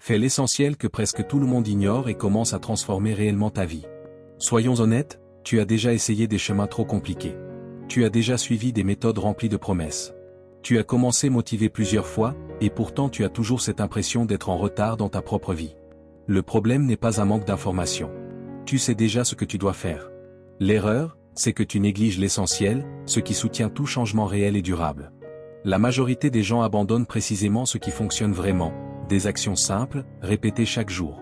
Fais l'essentiel que presque tout le monde ignore et commence à transformer réellement ta vie. Soyons honnêtes, tu as déjà essayé des chemins trop compliqués. Tu as déjà suivi des méthodes remplies de promesses. Tu as commencé motivé plusieurs fois, et pourtant tu as toujours cette impression d'être en retard dans ta propre vie. Le problème n'est pas un manque d'information. Tu sais déjà ce que tu dois faire. L'erreur, c'est que tu négliges l'essentiel, ce qui soutient tout changement réel et durable. La majorité des gens abandonnent précisément ce qui fonctionne vraiment, des actions simples, répétées chaque jour.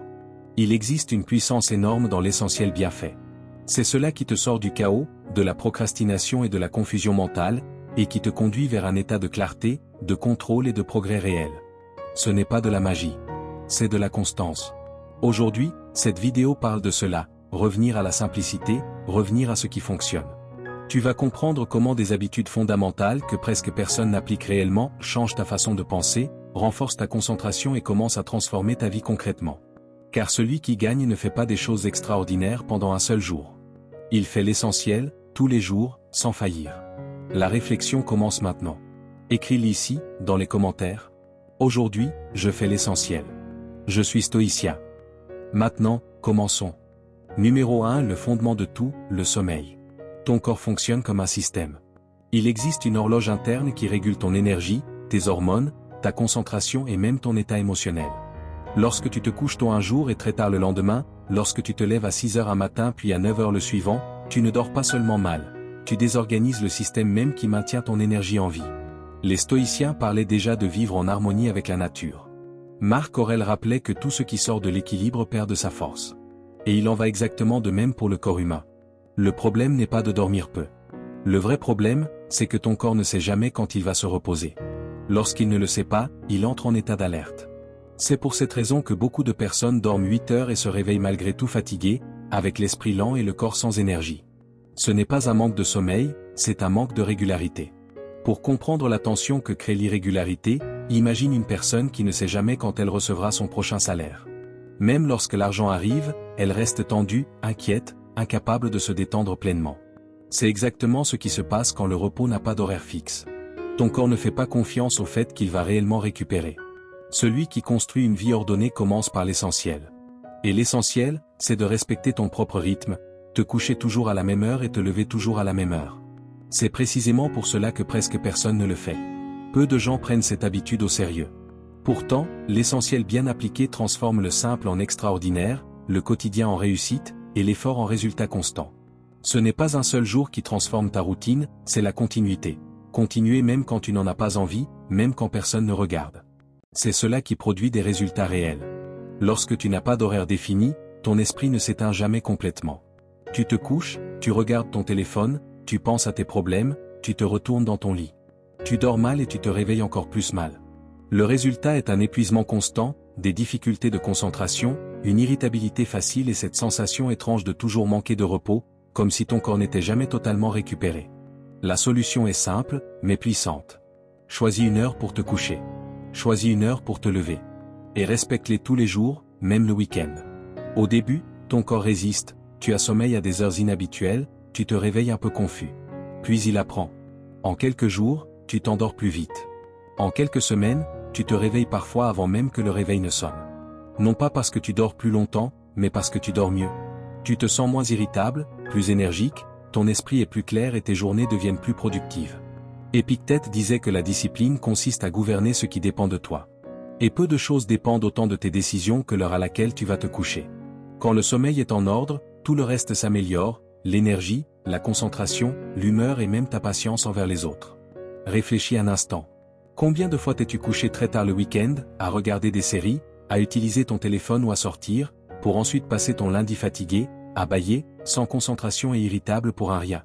Il existe une puissance énorme dans l'essentiel bien fait. C'est cela qui te sort du chaos, de la procrastination et de la confusion mentale, et qui te conduit vers un état de clarté, de contrôle et de progrès réel. Ce n'est pas de la magie. C'est de la constance. Aujourd'hui, cette vidéo parle de cela, revenir à la simplicité, revenir à ce qui fonctionne. Tu vas comprendre comment des habitudes fondamentales que presque personne n'applique réellement changent ta façon de penser, renforcent ta concentration et commencent à transformer ta vie concrètement. Car celui qui gagne ne fait pas des choses extraordinaires pendant un seul jour. Il fait l'essentiel, tous les jours, sans faillir. La réflexion commence maintenant. Écris-le ici, dans les commentaires. Aujourd'hui, je fais l'essentiel. Je suis stoïcien. Maintenant, commençons. Numéro 1. Le fondement de tout, le sommeil. Ton corps fonctionne comme un système. Il existe une horloge interne qui régule ton énergie, tes hormones, ta concentration et même ton état émotionnel. Lorsque tu te couches tôt un jour et très tard le lendemain, lorsque tu te lèves à 6 heures un matin puis à 9 heures le suivant, tu ne dors pas seulement mal. Tu désorganises le système même qui maintient ton énergie en vie. Les stoïciens parlaient déjà de vivre en harmonie avec la nature. Marc Aurèle rappelait que tout ce qui sort de l'équilibre perd de sa force. Et il en va exactement de même pour le corps humain. Le problème n'est pas de dormir peu. Le vrai problème, c'est que ton corps ne sait jamais quand il va se reposer. Lorsqu'il ne le sait pas, il entre en état d'alerte. C'est pour cette raison que beaucoup de personnes dorment 8 heures et se réveillent malgré tout fatiguées, avec l'esprit lent et le corps sans énergie. Ce n'est pas un manque de sommeil, c'est un manque de régularité. Pour comprendre la tension que crée l'irrégularité, imagine une personne qui ne sait jamais quand elle recevra son prochain salaire. Même lorsque l'argent arrive, elle reste tendue, inquiète, incapable de se détendre pleinement. C'est exactement ce qui se passe quand le repos n'a pas d'horaire fixe. Ton corps ne fait pas confiance au fait qu'il va réellement récupérer. Celui qui construit une vie ordonnée commence par l'essentiel. Et l'essentiel, c'est de respecter ton propre rythme, te coucher toujours à la même heure et te lever toujours à la même heure. C'est précisément pour cela que presque personne ne le fait. Peu de gens prennent cette habitude au sérieux. Pourtant, l'essentiel bien appliqué transforme le simple en extraordinaire, le quotidien en réussite, et l'effort en résultat constant. Ce n'est pas un seul jour qui transforme ta routine, c'est la continuité. Continuer même quand tu n'en as pas envie, même quand personne ne regarde. C'est cela qui produit des résultats réels. Lorsque tu n'as pas d'horaire défini, ton esprit ne s'éteint jamais complètement. Tu te couches, tu regardes ton téléphone, tu penses à tes problèmes, tu te retournes dans ton lit. Tu dors mal et tu te réveilles encore plus mal. Le résultat est un épuisement constant, des difficultés de concentration, une irritabilité facile et cette sensation étrange de toujours manquer de repos, comme si ton corps n'était jamais totalement récupéré. La solution est simple, mais puissante. Choisis une heure pour te coucher. Choisis une heure pour te lever. Et respecte-les tous les jours, même le week-end. Au début, ton corps résiste, tu as sommeil à des heures inhabituelles, tu te réveilles un peu confus. Puis il apprend. En quelques jours, tu t'endors plus vite. En quelques semaines, tu te réveilles parfois avant même que le réveil ne sonne. Non pas parce que tu dors plus longtemps, mais parce que tu dors mieux. Tu te sens moins irritable, plus énergique, ton esprit est plus clair et tes journées deviennent plus productives. Épictète disait que la discipline consiste à gouverner ce qui dépend de toi. Et peu de choses dépendent autant de tes décisions que l'heure à laquelle tu vas te coucher. Quand le sommeil est en ordre, tout le reste s'améliore, l'énergie, la concentration, l'humeur et même ta patience envers les autres. Réfléchis un instant. Combien de fois t'es-tu couché très tard le week-end, à regarder des séries, à utiliser ton téléphone ou à sortir, pour ensuite passer ton lundi fatigué, à bâiller, sans concentration et irritable pour un rien?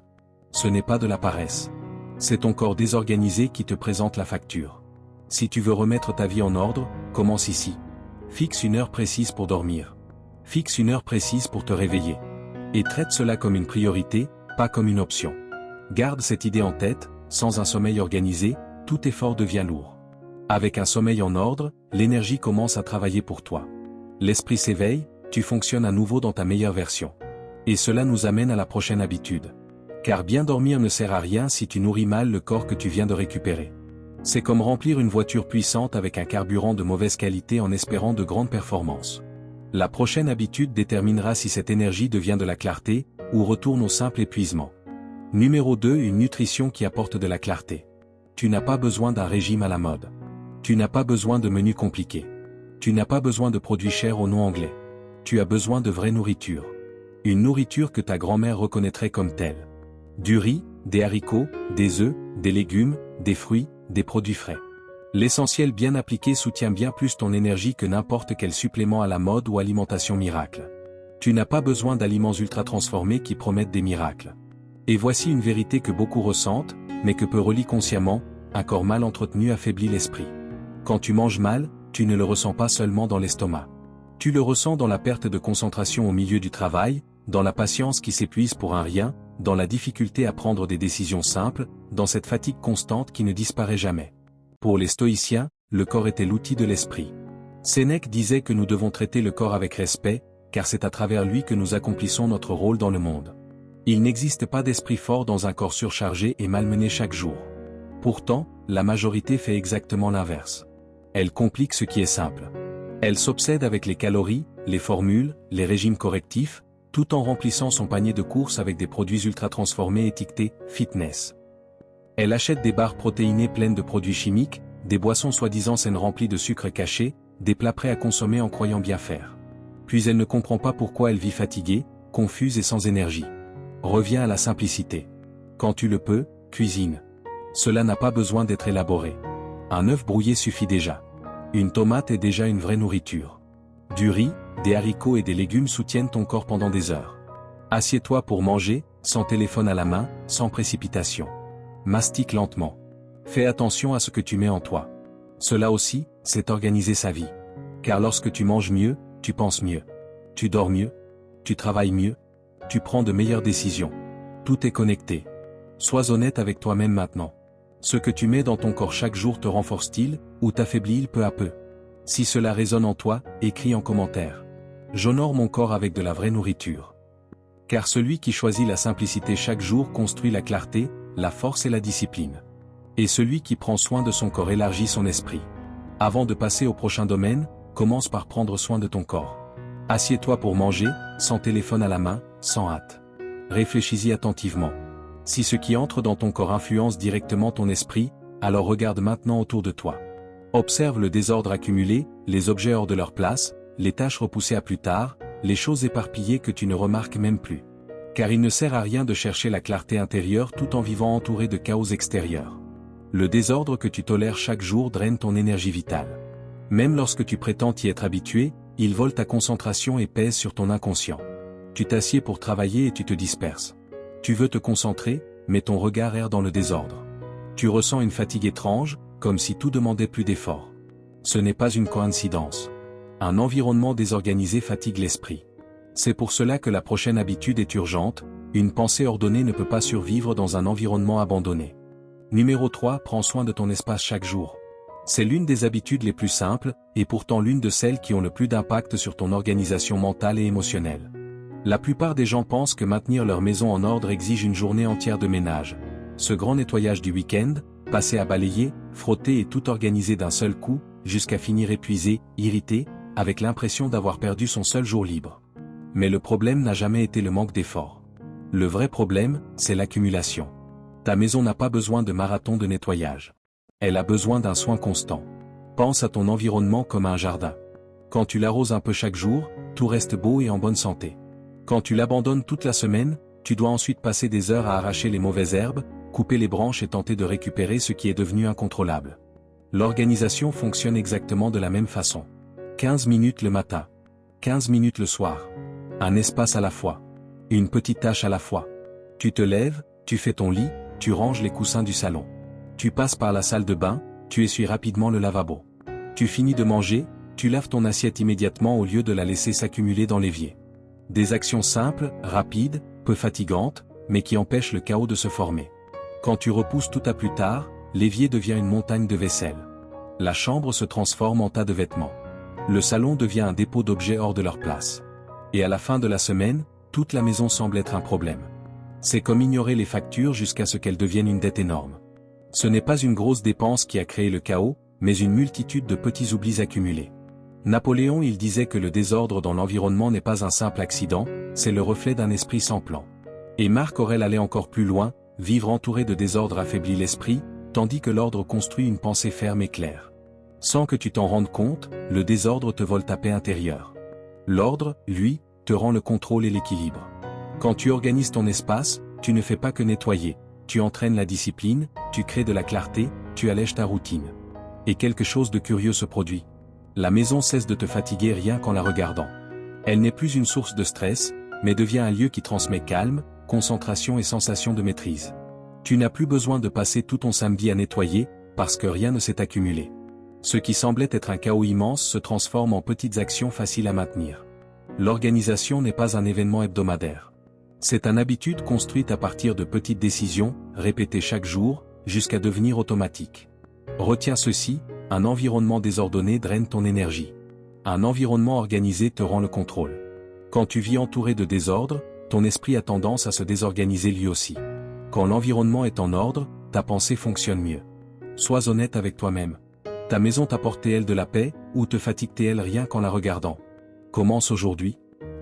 Ce n'est pas de la paresse. C'est ton corps désorganisé qui te présente la facture. Si tu veux remettre ta vie en ordre, commence ici. Fixe une heure précise pour dormir. Fixe une heure précise pour te réveiller. Et traite cela comme une priorité, pas comme une option. Garde cette idée en tête, sans un sommeil organisé, tout effort devient lourd. Avec un sommeil en ordre, l'énergie commence à travailler pour toi. L'esprit s'éveille, tu fonctionnes à nouveau dans ta meilleure version. Et cela nous amène à la prochaine habitude. Car bien dormir ne sert à rien si tu nourris mal le corps que tu viens de récupérer. C'est comme remplir une voiture puissante avec un carburant de mauvaise qualité en espérant de grandes performances. La prochaine habitude déterminera si cette énergie devient de la clarté, ou retourne au simple épuisement. Numéro 2. Une nutrition qui apporte de la clarté. Tu n'as pas besoin d'un régime à la mode. Tu n'as pas besoin de menus compliqués. Tu n'as pas besoin de produits chers au nom anglais. Tu as besoin de vraie nourriture. Une nourriture que ta grand-mère reconnaîtrait comme telle. Du riz, des haricots, des œufs, des légumes, des fruits, des produits frais. L'essentiel bien appliqué soutient bien plus ton énergie que n'importe quel supplément à la mode ou alimentation miracle. Tu n'as pas besoin d'aliments ultra transformés qui promettent des miracles. Et voici une vérité que beaucoup ressentent, mais que peu relient consciemment, un corps mal entretenu affaiblit l'esprit. Quand tu manges mal, tu ne le ressens pas seulement dans l'estomac. Tu le ressens dans la perte de concentration au milieu du travail, dans la patience qui s'épuise pour un rien, dans la difficulté à prendre des décisions simples, dans cette fatigue constante qui ne disparaît jamais. Pour les stoïciens, le corps était l'outil de l'esprit. Sénèque disait que nous devons traiter le corps avec respect, car c'est à travers lui que nous accomplissons notre rôle dans le monde. Il n'existe pas d'esprit fort dans un corps surchargé et malmené chaque jour. Pourtant, la majorité fait exactement l'inverse. Elle complique ce qui est simple. Elle s'obsède avec les calories, les formules, les régimes correctifs, tout en remplissant son panier de courses avec des produits ultra transformés étiquetés « fitness ». Elle achète des barres protéinées pleines de produits chimiques, des boissons soi-disant saines remplies de sucre caché, des plats prêts à consommer en croyant bien faire. Puis elle ne comprend pas pourquoi elle vit fatiguée, confuse et sans énergie. Reviens à la simplicité. Quand tu le peux, cuisine. Cela n'a pas besoin d'être élaboré. Un œuf brouillé suffit déjà. Une tomate est déjà une vraie nourriture. Du riz, des haricots et des légumes soutiennent ton corps pendant des heures. Assieds-toi pour manger, sans téléphone à la main, sans précipitation. Mastique lentement. Fais attention à ce que tu mets en toi. Cela aussi, c'est organiser sa vie. Car lorsque tu manges mieux, tu penses mieux. Tu dors mieux. Tu travailles mieux. Tu prends de meilleures décisions. Tout est connecté. Sois honnête avec toi-même maintenant. Ce que tu mets dans ton corps chaque jour te renforce-t-il, ou t'affaiblit-il peu à peu? Si cela résonne en toi, écris en commentaire. J'honore mon corps avec de la vraie nourriture. Car celui qui choisit la simplicité chaque jour construit la clarté, la force et la discipline. Et celui qui prend soin de son corps élargit son esprit. Avant de passer au prochain domaine, commence par prendre soin de ton corps. Assieds-toi pour manger, sans téléphone à la main, sans hâte. Réfléchis-y attentivement. Si ce qui entre dans ton corps influence directement ton esprit, alors regarde maintenant autour de toi. Observe le désordre accumulé, les objets hors de leur place, les tâches repoussées à plus tard, les choses éparpillées que tu ne remarques même plus. Car il ne sert à rien de chercher la clarté intérieure tout en vivant entouré de chaos extérieur. Le désordre que tu tolères chaque jour draine ton énergie vitale. Même lorsque tu prétends y être habitué, il vole ta concentration et pèse sur ton inconscient. Tu t'assieds pour travailler et tu te disperses. Tu veux te concentrer, mais ton regard erre dans le désordre. Tu ressens une fatigue étrange, comme si tout demandait plus d'efforts. Ce n'est pas une coïncidence. Un environnement désorganisé fatigue l'esprit. C'est pour cela que la prochaine habitude est urgente, une pensée ordonnée ne peut pas survivre dans un environnement abandonné. Numéro 3. Prends soin de ton espace chaque jour. C'est l'une des habitudes les plus simples, et pourtant l'une de celles qui ont le plus d'impact sur ton organisation mentale et émotionnelle. La plupart des gens pensent que maintenir leur maison en ordre exige une journée entière de ménage. Ce grand nettoyage du week-end, passer à balayer, frotter et tout organiser d'un seul coup, jusqu'à finir épuisé, irrité, avec l'impression d'avoir perdu son seul jour libre. Mais le problème n'a jamais été le manque d'effort. Le vrai problème, c'est l'accumulation. Ta maison n'a pas besoin de marathon de nettoyage. Elle a besoin d'un soin constant. Pense à ton environnement comme à un jardin. Quand tu l'arroses un peu chaque jour, tout reste beau et en bonne santé. Quand tu l'abandonnes toute la semaine, tu dois ensuite passer des heures à arracher les mauvaises herbes, couper les branches et tenter de récupérer ce qui est devenu incontrôlable. L'organisation fonctionne exactement de la même façon. 15 minutes le matin. 15 minutes le soir. Un espace à la fois. Une petite tâche à la fois. Tu te lèves, tu fais ton lit, tu ranges les coussins du salon. Tu passes par la salle de bain, tu essuies rapidement le lavabo. Tu finis de manger, tu laves ton assiette immédiatement au lieu de la laisser s'accumuler dans l'évier. Des actions simples, rapides, peu fatigantes, mais qui empêchent le chaos de se former. Quand tu repousses tout à plus tard, l'évier devient une montagne de vaisselle. La chambre se transforme en tas de vêtements. Le salon devient un dépôt d'objets hors de leur place. Et à la fin de la semaine, toute la maison semble être un problème. C'est comme ignorer les factures jusqu'à ce qu'elles deviennent une dette énorme. Ce n'est pas une grosse dépense qui a créé le chaos, mais une multitude de petits oublis accumulés. Napoléon il disait que le désordre dans l'environnement n'est pas un simple accident, c'est le reflet d'un esprit sans plan. Et Marc Aurèle allait encore plus loin, vivre entouré de désordre affaiblit l'esprit, tandis que l'ordre construit une pensée ferme et claire. Sans que tu t'en rendes compte, le désordre te vole ta paix intérieure. L'ordre, lui, te rend le contrôle et l'équilibre. Quand tu organises ton espace, tu ne fais pas que nettoyer, tu entraînes la discipline, tu crées de la clarté, tu allèges ta routine. Et quelque chose de curieux se produit. La maison cesse de te fatiguer rien qu'en la regardant. Elle n'est plus une source de stress, mais devient un lieu qui transmet calme, concentration et sensation de maîtrise. Tu n'as plus besoin de passer tout ton samedi à nettoyer, parce que rien ne s'est accumulé. Ce qui semblait être un chaos immense se transforme en petites actions faciles à maintenir. L'organisation n'est pas un événement hebdomadaire. C'est une habitude construite à partir de petites décisions, répétées chaque jour, jusqu'à devenir automatique. Retiens ceci, un environnement désordonné draine ton énergie. Un environnement organisé te rend le contrôle. Quand tu vis entouré de désordre, ton esprit a tendance à se désorganiser lui aussi. Quand l'environnement est en ordre, ta pensée fonctionne mieux. Sois honnête avec toi-même. Ta maison t'apporte-t-elle de la paix, ou te fatigue-t-elle rien qu'en la regardant? Commence aujourd'hui.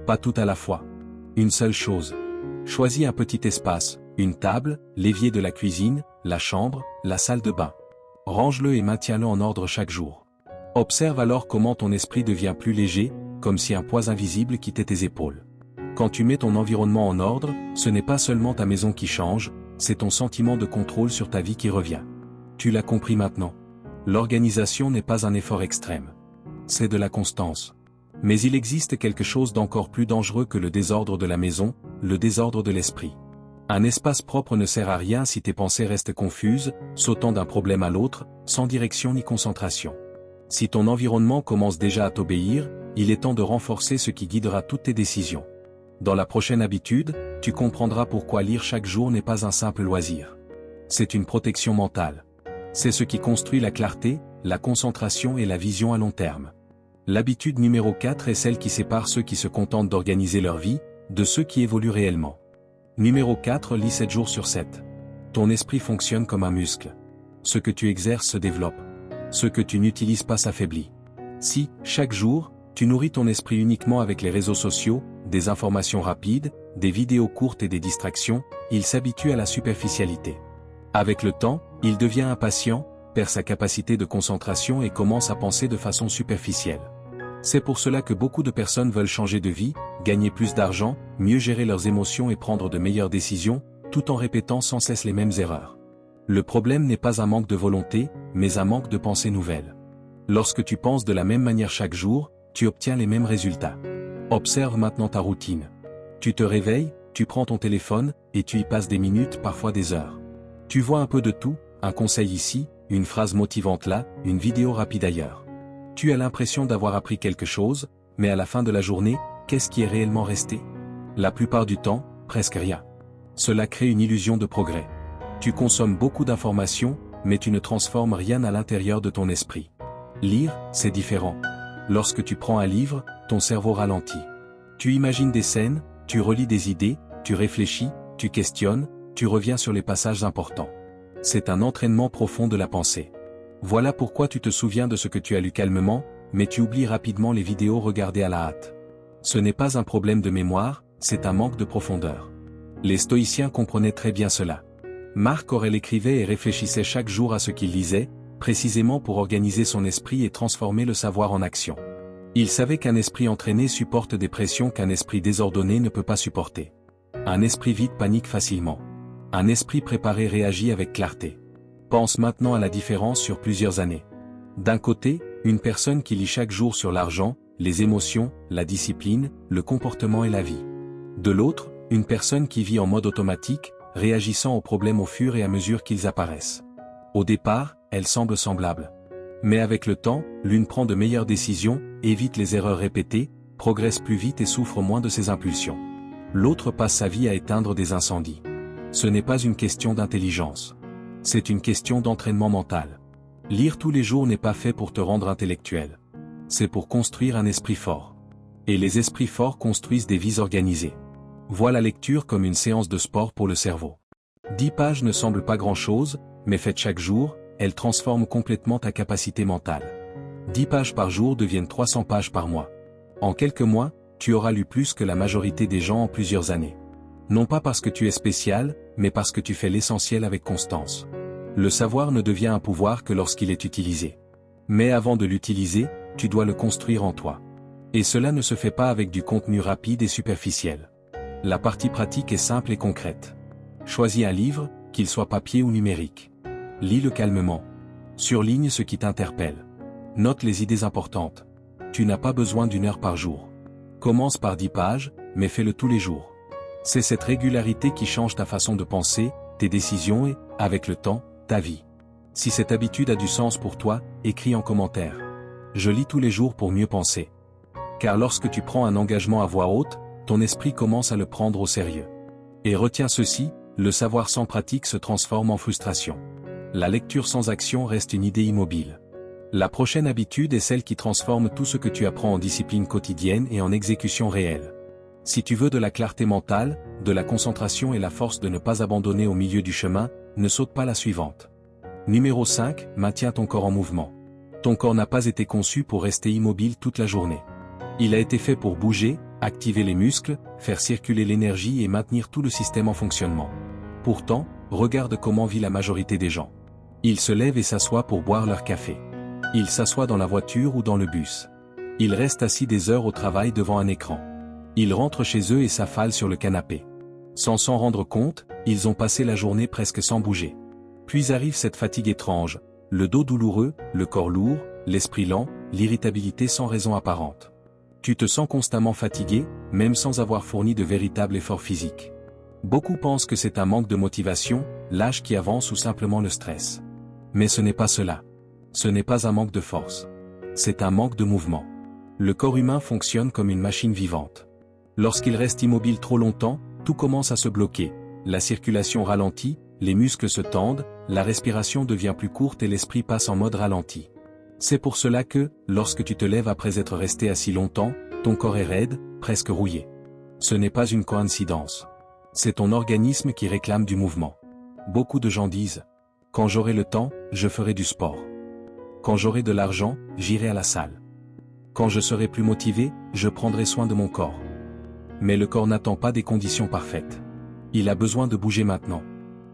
Pas tout à la fois. Une seule chose. Choisis un petit espace, une table, l'évier de la cuisine, la chambre, la salle de bain. Range-le et maintiens-le en ordre chaque jour. Observe alors comment ton esprit devient plus léger, comme si un poids invisible quittait tes épaules. Quand tu mets ton environnement en ordre, ce n'est pas seulement ta maison qui change, c'est ton sentiment de contrôle sur ta vie qui revient. Tu l'as compris maintenant. L'organisation n'est pas un effort extrême. C'est de la constance. Mais il existe quelque chose d'encore plus dangereux que le désordre de la maison, le désordre de l'esprit. Un espace propre ne sert à rien si tes pensées restent confuses, sautant d'un problème à l'autre, sans direction ni concentration. Si ton environnement commence déjà à t'obéir, il est temps de renforcer ce qui guidera toutes tes décisions. Dans la prochaine habitude, tu comprendras pourquoi lire chaque jour n'est pas un simple loisir. C'est une protection mentale. C'est ce qui construit la clarté, la concentration et la vision à long terme. L'habitude numéro 4 est celle qui sépare ceux qui se contentent d'organiser leur vie, de ceux qui évoluent réellement. Numéro 4, lis 7 jours sur 7. Ton esprit fonctionne comme un muscle. Ce que tu exerces se développe. Ce que tu n'utilises pas s'affaiblit. Si, chaque jour, tu nourris ton esprit uniquement avec les réseaux sociaux, des informations rapides, des vidéos courtes et des distractions, il s'habitue à la superficialité. Avec le temps, il devient impatient, perd sa capacité de concentration et commence à penser de façon superficielle. C'est pour cela que beaucoup de personnes veulent changer de vie, gagner plus d'argent, mieux gérer leurs émotions et prendre de meilleures décisions, tout en répétant sans cesse les mêmes erreurs. Le problème n'est pas un manque de volonté, mais un manque de pensée nouvelle. Lorsque tu penses de la même manière chaque jour, tu obtiens les mêmes résultats. Observe maintenant ta routine. Tu te réveilles, tu prends ton téléphone, et tu y passes des minutes, parfois des heures. Tu vois un peu de tout, un conseil ici, une phrase motivante là, une vidéo rapide ailleurs. Tu as l'impression d'avoir appris quelque chose, mais à la fin de la journée, qu'est-ce qui est réellement resté? La plupart du temps, presque rien. Cela crée une illusion de progrès. Tu consommes beaucoup d'informations, mais tu ne transformes rien à l'intérieur de ton esprit. Lire, c'est différent. Lorsque tu prends un livre, ton cerveau ralentit. Tu imagines des scènes, tu relis des idées, tu réfléchis, tu questionnes, tu reviens sur les passages importants. C'est un entraînement profond de la pensée. Voilà pourquoi tu te souviens de ce que tu as lu calmement, mais tu oublies rapidement les vidéos regardées à la hâte. Ce n'est pas un problème de mémoire, c'est un manque de profondeur. Les stoïciens comprenaient très bien cela. Marc Aurèle écrivait et réfléchissait chaque jour à ce qu'il lisait, précisément pour organiser son esprit et transformer le savoir en action. Il savait qu'un esprit entraîné supporte des pressions qu'un esprit désordonné ne peut pas supporter. Un esprit vide panique facilement. Un esprit préparé réagit avec clarté. Pense maintenant à la différence sur plusieurs années. D'un côté, une personne qui lit chaque jour sur l'argent, les émotions, la discipline, le comportement et la vie. De l'autre, une personne qui vit en mode automatique, réagissant aux problèmes au fur et à mesure qu'ils apparaissent. Au départ, elles semblent semblables. Mais avec le temps, l'une prend de meilleures décisions, évite les erreurs répétées, progresse plus vite et souffre moins de ses impulsions. L'autre passe sa vie à éteindre des incendies. Ce n'est pas une question d'intelligence. C'est une question d'entraînement mental. Lire tous les jours n'est pas fait pour te rendre intellectuel. C'est pour construire un esprit fort. Et les esprits forts construisent des vies organisées. Vois la lecture comme une séance de sport pour le cerveau. 10 pages ne semblent pas grand-chose, Mais faite chaque jour, elle transforme complètement ta capacité mentale. 10 pages par jour deviennent 300 pages par mois. En quelques mois, tu auras lu plus que la majorité des gens en plusieurs années. Non pas parce que tu es spécial, mais parce que tu fais l'essentiel avec constance. Le savoir ne devient un pouvoir que lorsqu'il est utilisé. Mais avant de l'utiliser, tu dois le construire en toi. Et cela ne se fait pas avec du contenu rapide et superficiel. La partie pratique est simple et concrète. Choisis un livre, qu'il soit papier ou numérique. Lis-le calmement. Surligne ce qui t'interpelle. Note les idées importantes. Tu n'as pas besoin d'1 heure par jour. Commence par 10 pages, mais fais-le tous les jours. C'est cette régularité qui change ta façon de penser, tes décisions et, avec le temps, ta vie. Si cette habitude a du sens pour toi, écris en commentaire. Je lis tous les jours pour mieux penser. Car lorsque tu prends un engagement à voix haute, ton esprit commence à le prendre au sérieux. Et retiens ceci, le savoir sans pratique se transforme en frustration. La lecture sans action reste une idée immobile. La prochaine habitude est celle qui transforme tout ce que tu apprends en discipline quotidienne et en exécution réelle. Si tu veux de la clarté mentale, de la concentration et la force de ne pas abandonner au milieu du chemin, ne saute pas la suivante. Numéro 5, maintiens ton corps en mouvement. Ton corps n'a pas été conçu pour rester immobile toute la journée. Il a été fait pour bouger, activer les muscles, faire circuler l'énergie et maintenir tout le système en fonctionnement. Pourtant, regarde comment vit la majorité des gens. Ils se lèvent et s'assoient pour boire leur café. Ils s'assoient dans la voiture ou dans le bus. Ils restent assis des heures au travail devant un écran. Ils rentrent chez eux et s'affalent sur le canapé. Sans s'en rendre compte, ils ont passé la journée presque sans bouger. Puis arrive cette fatigue étrange, le dos douloureux, le corps lourd, l'esprit lent, l'irritabilité sans raison apparente. Tu te sens constamment fatigué, même sans avoir fourni de véritable effort physique. Beaucoup pensent que c'est un manque de motivation, l'âge qui avance ou simplement le stress. Mais ce n'est pas cela. Ce n'est pas un manque de force. C'est un manque de mouvement. Le corps humain fonctionne comme une machine vivante. Lorsqu'il reste immobile trop longtemps, tout commence à se bloquer. La circulation ralentit, les muscles se tendent, la respiration devient plus courte et l'esprit passe en mode ralenti. C'est pour cela que, lorsque tu te lèves après être resté assis longtemps, ton corps est raide, presque rouillé. Ce n'est pas une coïncidence. C'est ton organisme qui réclame du mouvement. Beaucoup de gens disent « Quand j'aurai le temps, je ferai du sport. Quand j'aurai de l'argent, j'irai à la salle. Quand je serai plus motivé, je prendrai soin de mon corps. » Mais le corps n'attend pas des conditions parfaites. Il a besoin de bouger maintenant.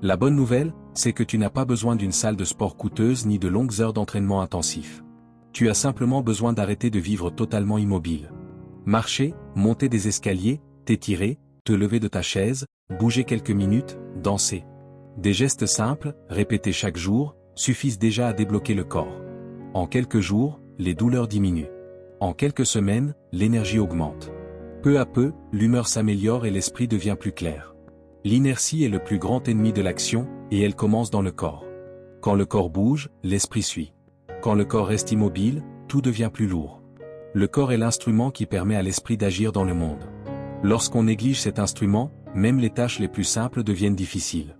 La bonne nouvelle, c'est que tu n'as pas besoin d'une salle de sport coûteuse ni de longues heures d'entraînement intensif. Tu as simplement besoin d'arrêter de vivre totalement immobile. Marcher, monter des escaliers, t'étirer, te lever de ta chaise, bouger quelques minutes, danser. Des gestes simples, répétés chaque jour, suffisent déjà à débloquer le corps. En quelques jours, les douleurs diminuent. En quelques semaines, l'énergie augmente. Peu à peu, l'humeur s'améliore et l'esprit devient plus clair. L'inertie est le plus grand ennemi de l'action, et elle commence dans le corps. Quand le corps bouge, l'esprit suit. Quand le corps reste immobile, tout devient plus lourd. Le corps est l'instrument qui permet à l'esprit d'agir dans le monde. Lorsqu'on néglige cet instrument, même les tâches les plus simples deviennent difficiles.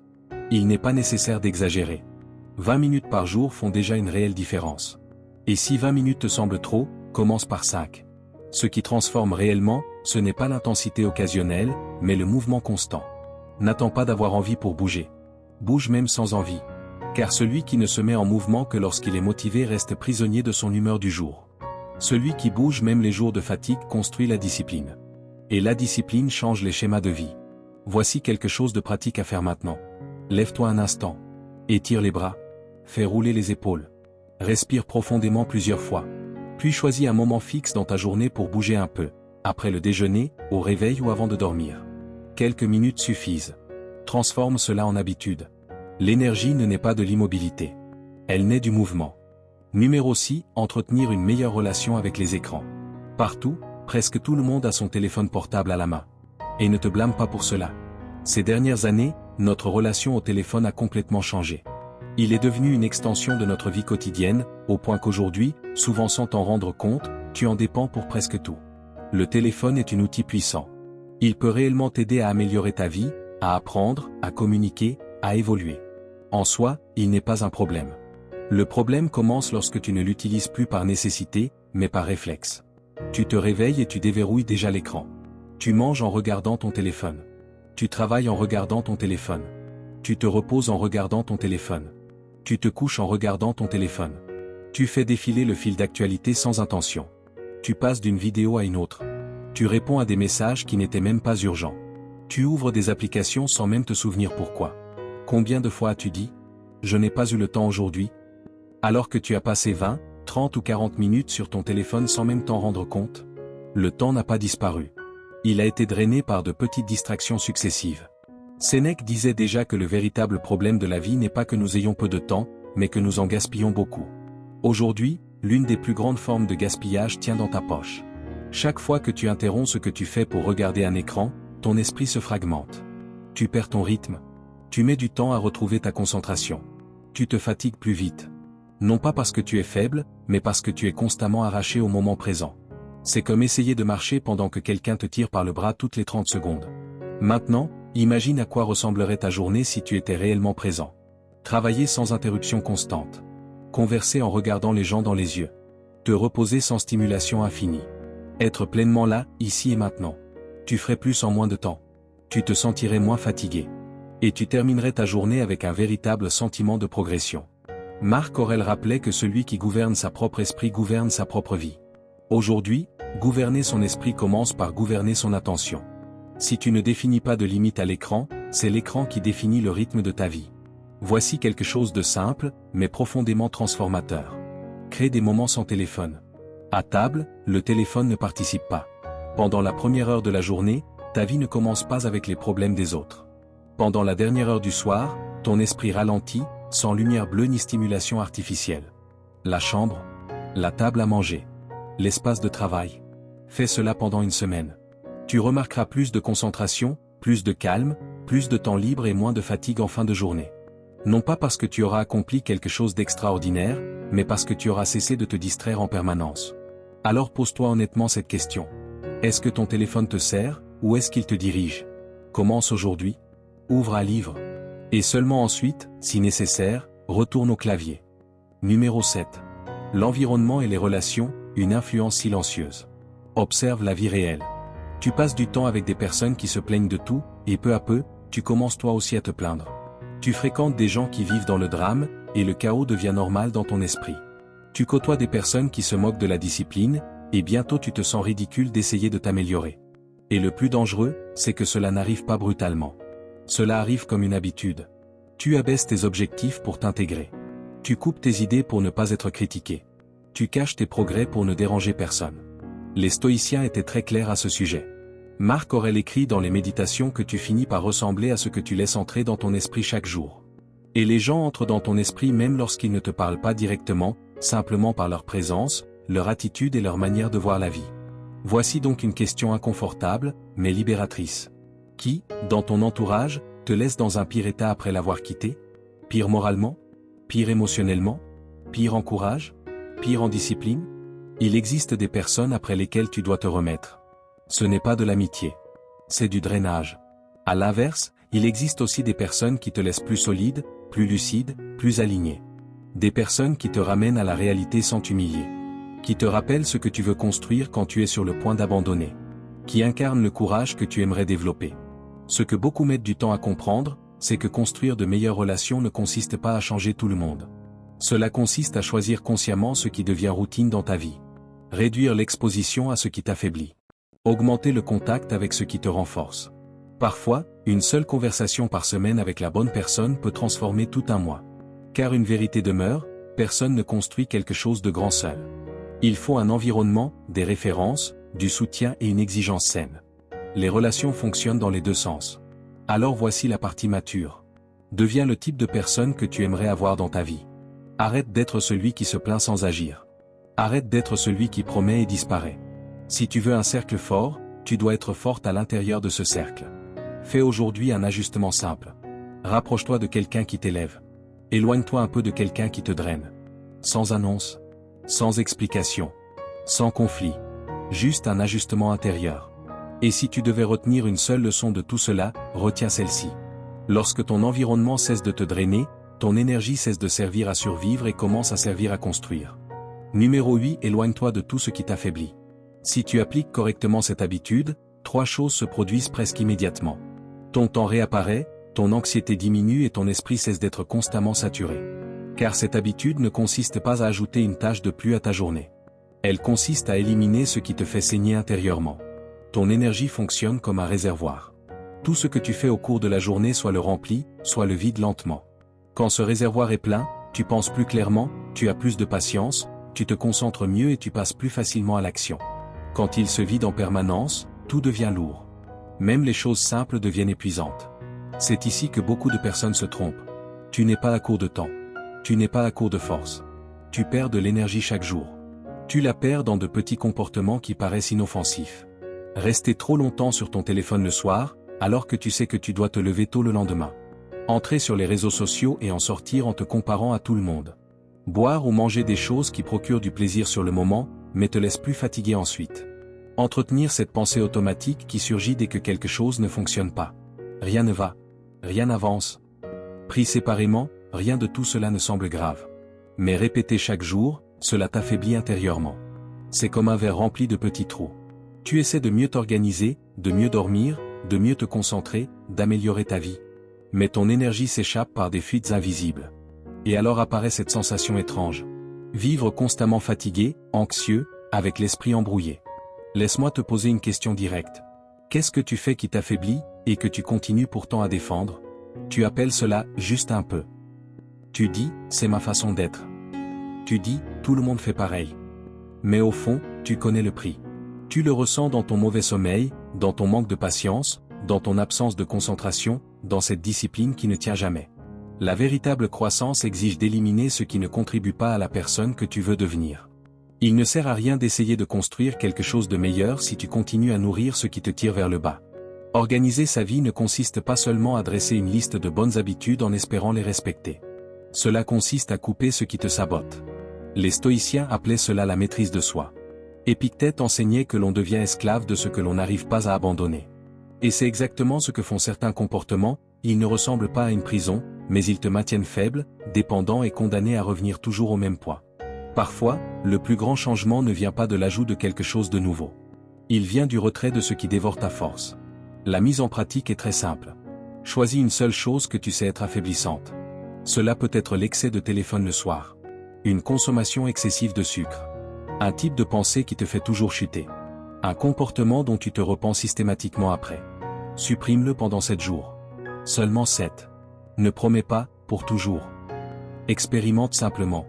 Il n'est pas nécessaire d'exagérer. 20 minutes par jour font déjà une réelle différence. Et si 20 minutes te semblent trop, commence par 5. Ce qui transforme réellement, ce n'est pas l'intensité occasionnelle, mais le mouvement constant. N'attends pas d'avoir envie pour bouger. Bouge même sans envie. Car celui qui ne se met en mouvement que lorsqu'il est motivé reste prisonnier de son humeur du jour. Celui qui bouge même les jours de fatigue construit la discipline. Et la discipline change les schémas de vie. Voici quelque chose de pratique à faire maintenant. Lève-toi un instant. Étire les bras. Fais rouler les épaules. Respire profondément plusieurs fois. Puis choisis un moment fixe dans ta journée pour bouger un peu. Après le déjeuner, au réveil ou avant de dormir. Quelques minutes suffisent. Transforme cela en habitude. L'énergie ne naît pas de l'immobilité. Elle naît du mouvement. Numéro 6, entretenir une meilleure relation avec les écrans. Partout, presque tout le monde a son téléphone portable à la main. Et ne te blâme pas pour cela. Ces dernières années, notre relation au téléphone a complètement changé. Il est devenu une extension de notre vie quotidienne, au point qu'aujourd'hui, souvent sans t'en rendre compte, tu en dépends pour presque tout. Le téléphone est un outil puissant. Il peut réellement t'aider à améliorer ta vie, à apprendre, à communiquer, à évoluer. En soi, il n'est pas un problème. Le problème commence lorsque tu ne l'utilises plus par nécessité, mais par réflexe. Tu te réveilles et tu déverrouilles déjà l'écran. Tu manges en regardant ton téléphone. Tu travailles en regardant ton téléphone. Tu te reposes en regardant ton téléphone. Tu te couches en regardant ton téléphone. Tu fais défiler le fil d'actualité sans intention. Tu passes d'une vidéo à une autre. Tu réponds à des messages qui n'étaient même pas urgents. Tu ouvres des applications sans même te souvenir pourquoi. Combien de fois as-tu dit « Je n'ai pas eu le temps aujourd'hui » alors que tu as passé 20, 30 ou 40 minutes sur ton téléphone sans même t'en rendre compte? Le temps n'a pas disparu. Il a été drainé par de petites distractions successives. Sénèque disait déjà que le véritable problème de la vie n'est pas que nous ayons peu de temps, mais que nous en gaspillons beaucoup. Aujourd'hui, l'une des plus grandes formes de gaspillage tient dans ta poche. Chaque fois que tu interromps ce que tu fais pour regarder un écran, ton esprit se fragmente. Tu perds ton rythme. Tu mets du temps à retrouver ta concentration. Tu te fatigues plus vite. Non pas parce que tu es faible, mais parce que tu es constamment arraché au moment présent. C'est comme essayer de marcher pendant que quelqu'un te tire par le bras toutes les 30 secondes. Maintenant, imagine à quoi ressemblerait ta journée si tu étais réellement présent. Travailler sans interruption constante. Converser en regardant les gens dans les yeux. Te reposer sans stimulation infinie. Être pleinement là, ici et maintenant. Tu ferais plus en moins de temps. Tu te sentirais moins fatigué. Et tu terminerais ta journée avec un véritable sentiment de progression. Marc Aurèle rappelait que celui qui gouverne sa propre esprit gouverne sa propre vie. Aujourd'hui, gouverner son esprit commence par gouverner son attention. Si tu ne définis pas de limite à l'écran, c'est l'écran qui définit le rythme de ta vie. Voici quelque chose de simple, mais profondément transformateur. Crée des moments sans téléphone. À table, le téléphone ne participe pas. Pendant la première heure de la journée, ta vie ne commence pas avec les problèmes des autres. Pendant la dernière heure du soir, ton esprit ralentit, sans lumière bleue ni stimulation artificielle. La chambre, la table à manger, l'espace de travail. Fais cela pendant une semaine. Tu remarqueras plus de concentration, plus de calme, plus de temps libre et moins de fatigue en fin de journée. Non pas parce que tu auras accompli quelque chose d'extraordinaire, mais parce que tu auras cessé de te distraire en permanence. Alors pose-toi honnêtement cette question. Est-ce que ton téléphone te sert, ou est-ce qu'il te dirige? Commence aujourd'hui. Ouvre un livre. Et seulement ensuite, si nécessaire, retourne au clavier. Numéro 7. L'environnement et les relations, une influence silencieuse. Observe la vie réelle. Tu passes du temps avec des personnes qui se plaignent de tout, et peu à peu, tu commences toi aussi à te plaindre. Tu fréquentes des gens qui vivent dans le drame, et le chaos devient normal dans ton esprit. Tu côtoies des personnes qui se moquent de la discipline, et bientôt tu te sens ridicule d'essayer de t'améliorer. Et le plus dangereux, c'est que cela n'arrive pas brutalement. Cela arrive comme une habitude. Tu abaisses tes objectifs pour t'intégrer. Tu coupes tes idées pour ne pas être critiqué. Tu caches tes progrès pour ne déranger personne. Les stoïciens étaient très clairs à ce sujet. Marc Aurèle écrit dans les Méditations que tu finis par ressembler à ce que tu laisses entrer dans ton esprit chaque jour. Et les gens entrent dans ton esprit même lorsqu'ils ne te parlent pas directement, simplement par leur présence, leur attitude et leur manière de voir la vie. Voici donc une question inconfortable, mais libératrice. Qui, dans ton entourage, te laisse dans un pire état après l'avoir quitté? Pire moralement? Pire émotionnellement? Pire en courage? Pire en discipline? Il existe des personnes après lesquelles tu dois te remettre. Ce n'est pas de l'amitié. C'est du drainage. À l'inverse, il existe aussi des personnes qui te laissent plus solide, plus lucide, plus aligné. Des personnes qui te ramènent à la réalité sans t'humilier. Qui te rappellent ce que tu veux construire quand tu es sur le point d'abandonner. Qui incarnent le courage que tu aimerais développer. Ce que beaucoup mettent du temps à comprendre, c'est que construire de meilleures relations ne consiste pas à changer tout le monde. Cela consiste à choisir consciemment ce qui devient routine dans ta vie. Réduire l'exposition à ce qui t'affaiblit. Augmenter le contact avec ce qui te renforce. Parfois, une seule conversation par semaine avec la bonne personne peut transformer tout un mois. Car une vérité demeure, personne ne construit quelque chose de grand seul. Il faut un environnement, des références, du soutien et une exigence saine. Les relations fonctionnent dans les deux sens. Alors voici la partie mature. Deviens le type de personne que tu aimerais avoir dans ta vie. Arrête d'être celui qui se plaint sans agir. Arrête d'être celui qui promet et disparaît. Si tu veux un cercle fort, tu dois être forte à l'intérieur de ce cercle. Fais aujourd'hui un ajustement simple. Rapproche-toi de quelqu'un qui t'élève. Éloigne-toi un peu de quelqu'un qui te draine. Sans annonce. Sans explication. Sans conflit. Juste un ajustement intérieur. Et si tu devais retenir une seule leçon de tout cela, retiens celle-ci. Lorsque ton environnement cesse de te drainer, ton énergie cesse de servir à survivre et commence à servir à construire. Numéro 8. Éloigne-toi de tout ce qui t'affaiblit. Si tu appliques correctement cette habitude, 3 choses se produisent presque immédiatement. Ton temps réapparaît, ton anxiété diminue et ton esprit cesse d'être constamment saturé. Car cette habitude ne consiste pas à ajouter une tâche de plus à ta journée. Elle consiste à éliminer ce qui te fait saigner intérieurement. Ton énergie fonctionne comme un réservoir. Tout ce que tu fais au cours de la journée soit le remplit, soit le vide lentement. Quand ce réservoir est plein, tu penses plus clairement, tu as plus de patience, tu te concentres mieux et tu passes plus facilement à l'action. Quand il se vide en permanence, tout devient lourd. Même les choses simples deviennent épuisantes. C'est ici que beaucoup de personnes se trompent. Tu n'es pas à court de temps. Tu n'es pas à court de force. Tu perds de l'énergie chaque jour. Tu la perds dans de petits comportements qui paraissent inoffensifs. Rester trop longtemps sur ton téléphone le soir, alors que tu sais que tu dois te lever tôt le lendemain. Entrer sur les réseaux sociaux et en sortir en te comparant à tout le monde. Boire ou manger des choses qui procurent du plaisir sur le moment, mais te laissent plus fatigué ensuite. Entretenir cette pensée automatique qui surgit dès que quelque chose ne fonctionne pas. Rien ne va. Rien n'avance. Pris séparément, rien de tout cela ne semble grave. Mais répété chaque jour, cela t'affaiblit intérieurement. C'est comme un verre rempli de petits trous. Tu essaies de mieux t'organiser, de mieux dormir, de mieux te concentrer, d'améliorer ta vie. Mais ton énergie s'échappe par des fuites invisibles. Et alors apparaît cette sensation étrange. Vivre constamment fatigué, anxieux, avec l'esprit embrouillé. Laisse-moi te poser une question directe. Qu'est-ce que tu fais qui t'affaiblit, et que tu continues pourtant à défendre? Tu appelles cela « juste un peu ». Tu dis « c'est ma façon d'être ». Tu dis « tout le monde fait pareil ». Mais au fond, tu connais le prix. Tu le ressens dans ton mauvais sommeil, dans ton manque de patience, dans ton absence de concentration, dans cette discipline qui ne tient jamais. La véritable croissance exige d'éliminer ce qui ne contribue pas à la personne que tu veux devenir. Il ne sert à rien d'essayer de construire quelque chose de meilleur si tu continues à nourrir ce qui te tire vers le bas. Organiser sa vie ne consiste pas seulement à dresser une liste de bonnes habitudes en espérant les respecter. Cela consiste à couper ce qui te sabote. Les stoïciens appelaient cela la maîtrise de soi. Épictète enseignait que l'on devient esclave de ce que l'on n'arrive pas à abandonner. Et c'est exactement ce que font certains comportements, ils ne ressemblent pas à une prison, mais ils te maintiennent faible, dépendant et condamné à revenir toujours au même poids. Parfois, le plus grand changement ne vient pas de l'ajout de quelque chose de nouveau. Il vient du retrait de ce qui dévore ta force. La mise en pratique est très simple. Choisis une seule chose que tu sais être affaiblissante. Cela peut être l'excès de téléphone le soir. Une consommation excessive de sucre. Un type de pensée qui te fait toujours chuter. Un comportement dont tu te repens systématiquement après. Supprime-le pendant 7 jours. Seulement 7. Ne promets pas, pour toujours. Expérimente simplement.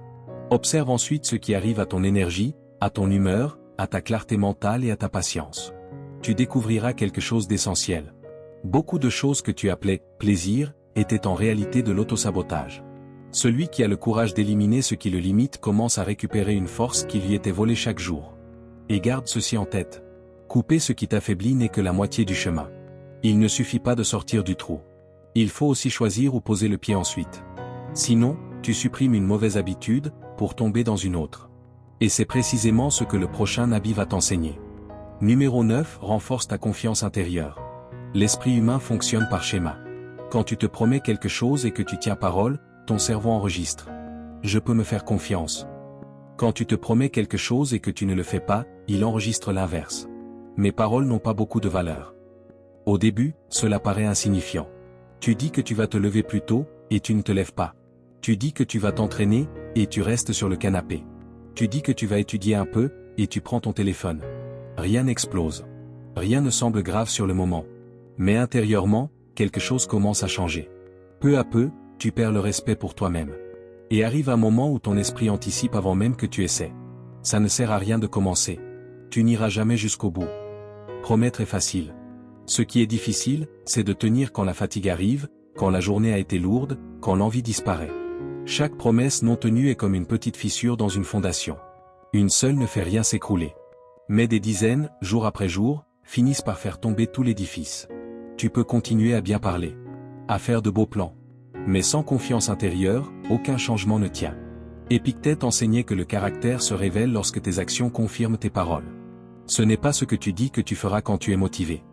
Observe ensuite ce qui arrive à ton énergie, à ton humeur, à ta clarté mentale et à ta patience. Tu découvriras quelque chose d'essentiel. Beaucoup de choses que tu appelais « plaisir » étaient en réalité de l'autosabotage. Celui qui a le courage d'éliminer ce qui le limite commence à récupérer une force qui lui était volée chaque jour. Et garde ceci en tête. Couper ce qui t'affaiblit n'est que la moitié du chemin. Il ne suffit pas de sortir du trou. Il faut aussi choisir où poser le pied ensuite. Sinon, tu supprimes une mauvaise habitude, pour tomber dans une autre. Et c'est précisément ce que le prochain Nabi va t'enseigner. Numéro 9. Renforce ta confiance intérieure. L'esprit humain fonctionne par schéma. Quand tu te promets quelque chose et que tu tiens parole, ton cerveau enregistre. Je peux me faire confiance. Quand tu te promets quelque chose et que tu ne le fais pas, il enregistre l'inverse. Mes paroles n'ont pas beaucoup de valeur. Au début, cela paraît insignifiant. Tu dis que tu vas te lever plus tôt, et tu ne te lèves pas. Tu dis que tu vas t'entraîner, et tu restes sur le canapé. Tu dis que tu vas étudier un peu, et tu prends ton téléphone. Rien n'explose. Rien ne semble grave sur le moment. Mais intérieurement, quelque chose commence à changer. Peu à peu, tu perds le respect pour toi-même. Et arrive un moment où ton esprit anticipe avant même que tu essaies. Ça ne sert à rien de commencer. Tu n'iras jamais jusqu'au bout. Promettre est facile. Ce qui est difficile, c'est de tenir quand la fatigue arrive, quand la journée a été lourde, quand l'envie disparaît. Chaque promesse non tenue est comme une petite fissure dans une fondation. Une seule ne fait rien s'écrouler. Mais des dizaines, jour après jour, finissent par faire tomber tout l'édifice. Tu peux continuer à bien parler, à faire de beaux plans. Mais sans confiance intérieure, aucun changement ne tient. Épictète enseignait que le caractère se révèle lorsque tes actions confirment tes paroles. Ce n'est pas ce que tu dis que tu feras quand tu es motivé.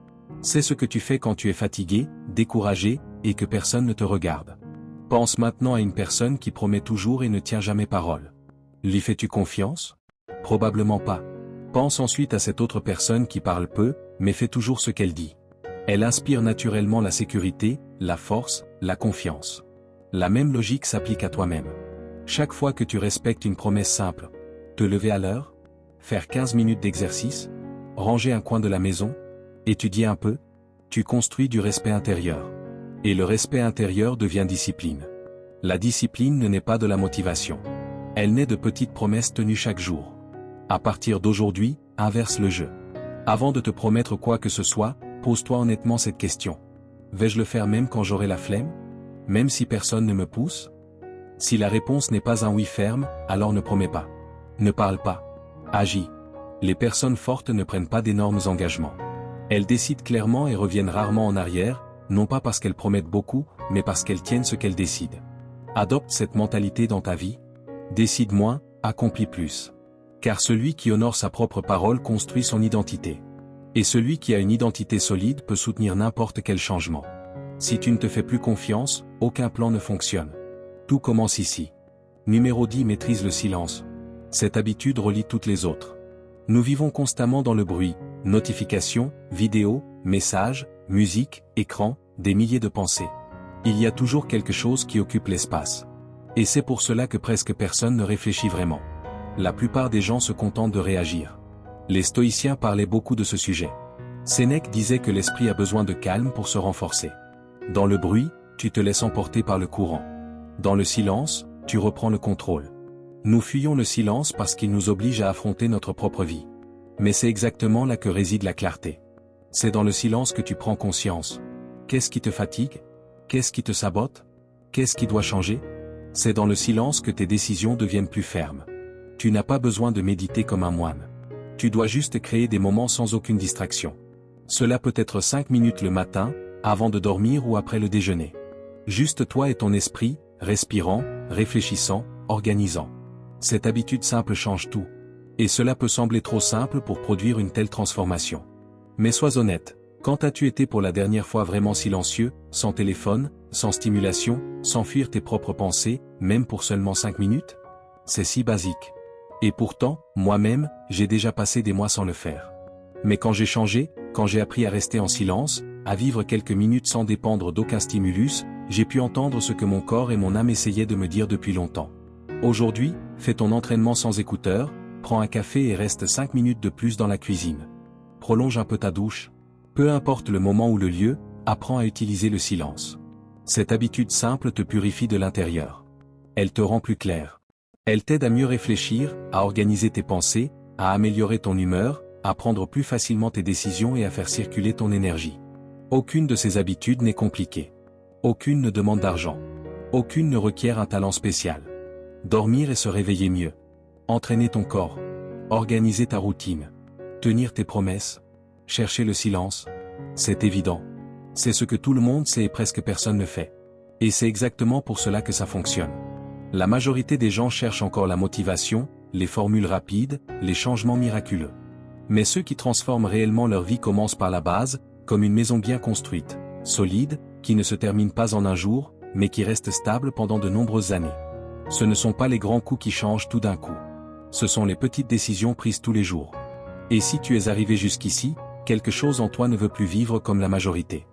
C'est ce que tu fais quand tu es fatigué, découragé, et que personne ne te regarde. Pense maintenant à une personne qui promet toujours et ne tient jamais parole. Lui fais-tu confiance? Probablement pas. Pense ensuite à cette autre personne qui parle peu, mais fait toujours ce qu'elle dit. Elle inspire naturellement la sécurité, la force, la confiance. La même logique s'applique à toi-même. Chaque fois que tu respectes une promesse simple, te lever à l'heure, faire 15 minutes d'exercice, ranger un coin de la maison, étudier un peu, tu construis du respect intérieur. Et le respect intérieur devient discipline. La discipline ne naît pas de la motivation. Elle naît de petites promesses tenues chaque jour. À partir d'aujourd'hui, inverse le jeu. Avant de te promettre quoi que ce soit, pose-toi honnêtement cette question. Vais-je le faire même quand j'aurai la flemme? Même si personne ne me pousse? Si la réponse n'est pas un oui ferme, alors ne promets pas. Ne parle pas. Agis. Les personnes fortes ne prennent pas d'énormes engagements. Elles décident clairement et reviennent rarement en arrière, non pas parce qu'elles promettent beaucoup, mais parce qu'elles tiennent ce qu'elles décident. Adopte cette mentalité dans ta vie. Décide moins, accomplis plus. Car celui qui honore sa propre parole construit son identité. Et celui qui a une identité solide peut soutenir n'importe quel changement. Si tu ne te fais plus confiance, aucun plan ne fonctionne. Tout commence ici. Numéro 10. Maîtrise le silence. Cette habitude relie toutes les autres. Nous vivons constamment dans le bruit, notifications, vidéos, messages, musique, écran, des milliers de pensées. Il y a toujours quelque chose qui occupe l'espace. Et c'est pour cela que presque personne ne réfléchit vraiment. La plupart des gens se contentent de réagir. Les stoïciens parlaient beaucoup de ce sujet. Sénèque disait que l'esprit a besoin de calme pour se renforcer. Dans le bruit, tu te laisses emporter par le courant. Dans le silence, tu reprends le contrôle. Nous fuyons le silence parce qu'il nous oblige à affronter notre propre vie. Mais c'est exactement là que réside la clarté. C'est dans le silence que tu prends conscience. Qu'est-ce qui te fatigue? Qu'est-ce qui te sabote? Qu'est-ce qui doit changer? C'est dans le silence que tes décisions deviennent plus fermes. Tu n'as pas besoin de méditer comme un moine. Tu dois juste créer des moments sans aucune distraction. Cela peut être 5 minutes le matin, avant de dormir ou après le déjeuner. Juste toi et ton esprit, respirant, réfléchissant, organisant. Cette habitude simple change tout. Et cela peut sembler trop simple pour produire une telle transformation. Mais sois honnête, quand as-tu été pour la dernière fois vraiment silencieux, sans téléphone, sans stimulation, sans fuir tes propres pensées, même pour seulement 5 minutes? C'est si basique. Et pourtant, moi-même, j'ai déjà passé des mois sans le faire. Mais quand j'ai changé, quand j'ai appris à rester en silence, à vivre quelques minutes sans dépendre d'aucun stimulus, j'ai pu entendre ce que mon corps et mon âme essayaient de me dire depuis longtemps. Aujourd'hui, fais ton entraînement sans écouteurs, prends un café et reste 5 minutes de plus dans la cuisine. Prolonge un peu ta douche. Peu importe le moment ou le lieu, apprends à utiliser le silence. Cette habitude simple te purifie de l'intérieur. Elle te rend plus clair. Elle t'aide à mieux réfléchir, à organiser tes pensées, à améliorer ton humeur, à prendre plus facilement tes décisions et à faire circuler ton énergie. Aucune de ces habitudes n'est compliquée. Aucune ne demande d'argent. Aucune ne requiert un talent spécial. Dormir et se réveiller mieux. Entraîner ton corps. Organiser ta routine. Tenir tes promesses. Chercher le silence. C'est évident. C'est ce que tout le monde sait et presque personne ne fait. Et c'est exactement pour cela que ça fonctionne. La majorité des gens cherchent encore la motivation, les formules rapides, les changements miraculeux. Mais ceux qui transforment réellement leur vie commencent par la base, comme une maison bien construite, solide, qui ne se termine pas en un jour, mais qui reste stable pendant de nombreuses années. Ce ne sont pas les grands coups qui changent tout d'un coup. Ce sont les petites décisions prises tous les jours. Et si tu es arrivé jusqu'ici, quelque chose en toi ne veut plus vivre comme la majorité.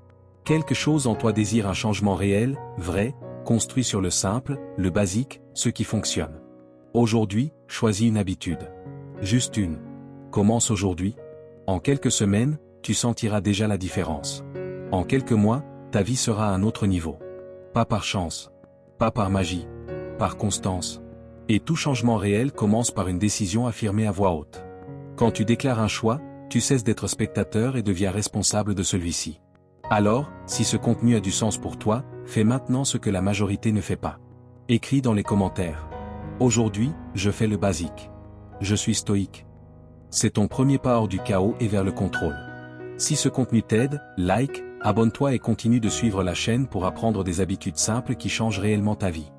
Quelque chose en toi désire un changement réel, vrai, construit sur le simple, le basique, ce qui fonctionne. Aujourd'hui, choisis une habitude. Juste une. Commence aujourd'hui. En quelques semaines, tu sentiras déjà la différence. En quelques mois, ta vie sera à un autre niveau. Pas par chance. Pas par magie. Par constance. Et tout changement réel commence par une décision affirmée à voix haute. Quand tu déclares un choix, tu cesses d'être spectateur et deviens responsable de celui-ci. Alors, si ce contenu a du sens pour toi, fais maintenant ce que la majorité ne fait pas. Écris dans les commentaires. Aujourd'hui, je fais le basique. Je suis stoïque. C'est ton premier pas hors du chaos et vers le contrôle. Si ce contenu t'aide, like, abonne-toi et continue de suivre la chaîne pour apprendre des habitudes simples qui changent réellement ta vie.